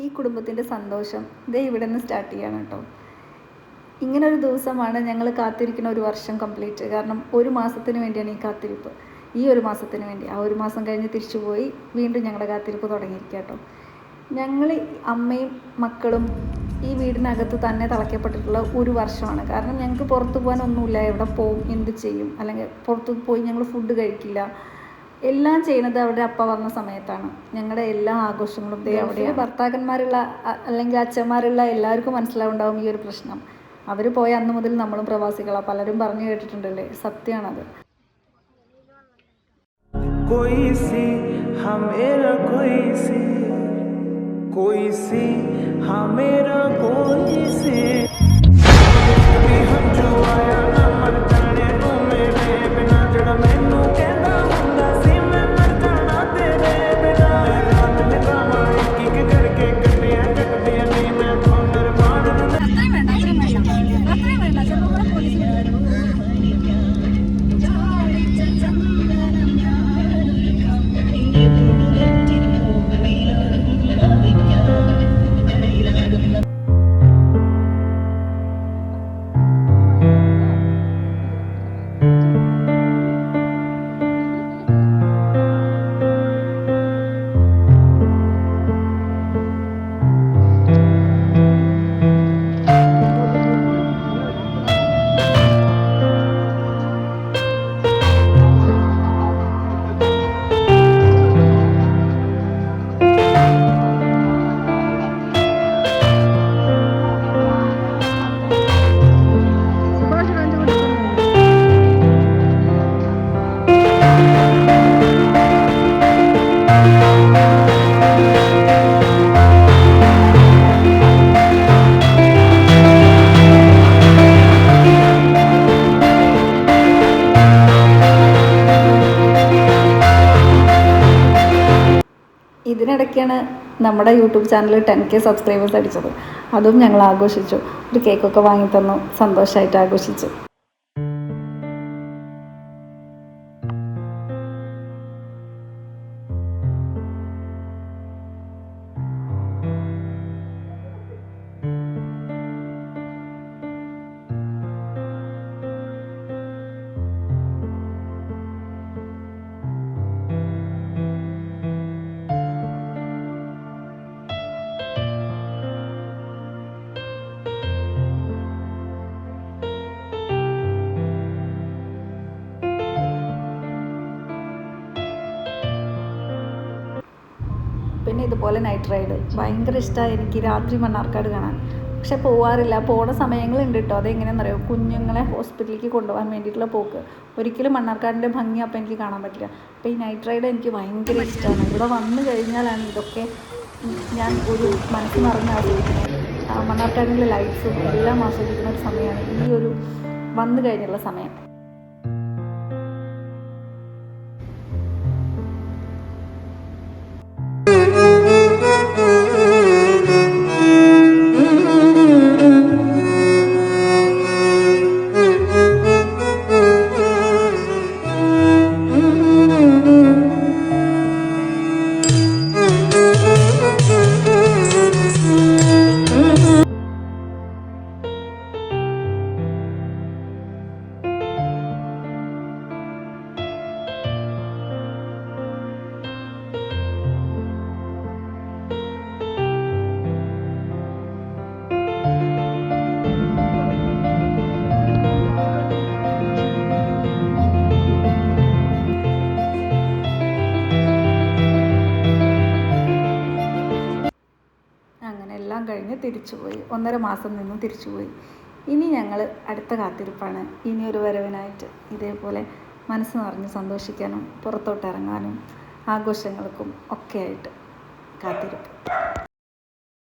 ഈ കുടുംബത്തിൻ്റെ സന്തോഷം ദേ ഇവിടെ നിന്ന് സ്റ്റാർട്ട് ചെയ്യാണ് കേട്ടോ. ഇങ്ങനൊരു ദിവസമാണ് ഞങ്ങൾ കാത്തിരിക്കുന്ന ഒരു വർഷം കംപ്ലീറ്റ്. കാരണം ഒരു മാസത്തിന് വേണ്ടിയാണ് ഈ കാത്തിരിപ്പ്. ഈ ഒരു മാസത്തിന് വേണ്ടി. ആ ഒരു മാസം കഴിഞ്ഞ് തിരിച്ചു പോയി വീണ്ടും ഞങ്ങളുടെ കാത്തിരിപ്പ് തുടങ്ങിയിരിക്കുക കേട്ടോ. ഞങ്ങൾ അമ്മയും മക്കളും ഈ വീടിനകത്ത് തന്നെ തളയ്ക്കപ്പെട്ടിട്ടുള്ള ഒരു വർഷമാണ്. കാരണം ഞങ്ങൾക്ക് പുറത്ത് പോകാനൊന്നുമില്ല. എവിടെ പോവും, എന്ത് ചെയ്യും, അല്ലെങ്കിൽ പുറത്ത് പോയി ഞങ്ങൾ ഫുഡ് കഴിക്കില്ല. എല്ലാം ചെയ്യുന്നത് അവിടെ അപ്പ വന്ന സമയത്താണ്. ഞങ്ങളുടെ എല്ലാ ആഘോഷങ്ങളും അവിടെ ഭർത്താക്കന്മാരുള്ള അല്ലെങ്കിൽ അച്ഛന്മാരുള്ള എല്ലാവർക്കും മനസ്സിലാവുണ്ടാവും ഈ ഒരു പ്രശ്നം. അവർ പോയ അന്ന് മുതൽ നമ്മളും പ്രവാസികളാണ്. പലരും പറഞ്ഞു കേട്ടിട്ടുണ്ടല്ലേ, സത്യമാണത്. ഇതിനിടയ്ക്കാണ് നമ്മുടെ യൂട്യൂബ് ചാനൽ 10K സബ്സ്ക്രൈബേഴ്സ് അടിച്ചത്. അതും ഞങ്ങൾ ആഘോഷിച്ചു. ഒരു കേക്കൊക്കെ വാങ്ങിത്തന്നു, സന്തോഷമായിട്ട് ആഘോഷിച്ചു. പിന്നെ ഇതുപോലെ നൈറ്റ് റൈഡ് ഭയങ്കര ഇഷ്ടമായി എനിക്ക്, രാത്രി മണ്ണാർക്കാട് കാണാൻ. പക്ഷെ പോവാറില്ല. പോണ സമയങ്ങളുണ്ട് കേട്ടോ. അതെങ്ങനെയാണെന്ന് അറിയാം, കുഞ്ഞുങ്ങളെ ഹോസ്പിറ്റലിലേക്ക് കൊണ്ടുപോകാൻ വേണ്ടിയിട്ടുള്ള പോക്ക്. ഒരിക്കലും മണ്ണാർക്കാടിൻ്റെ ഭംഗി അപ്പം എനിക്ക് കാണാൻ പറ്റില്ല. അപ്പോൾ ഈ നൈറ്റ് റൈഡ് എനിക്ക് ഭയങ്കര ഇഷ്ടമാണ്. ഇവിടെ വന്നു കഴിഞ്ഞാലാണ് ഇതൊക്കെ ഞാൻ ഒരു മനസ്സ് നിറഞ്ഞ് ആസ്വദിക്കുന്നത്. മണ്ണാർക്കാടിൻ്റെ ലൈറ്റ്സും എല്ലാം ആസ്വദിക്കുന്ന ഒരു സമയമാണ് ഈ ഒരു വന്നു കഴിഞ്ഞുള്ള സമയം. എല്ലാം കഴിഞ്ഞ് തിരിച്ചുപോയി. 1.5 മാസം നിന്ന് തിരിച്ചുപോയി. ഇനി ഞങ്ങൾ അടുത്ത കാത്തിരിപ്പാണ്. ഇനിയൊരു വരവിനായിട്ട് ഇതേപോലെ മനസ്സ് നിറഞ്ഞ് സന്തോഷിക്കാനും പുറത്തോട്ട് ഇറങ്ങാനും ആഘോഷങ്ങൾക്കും ഒക്കെ ആയിട്ട് കാത്തിരിപ്പ്.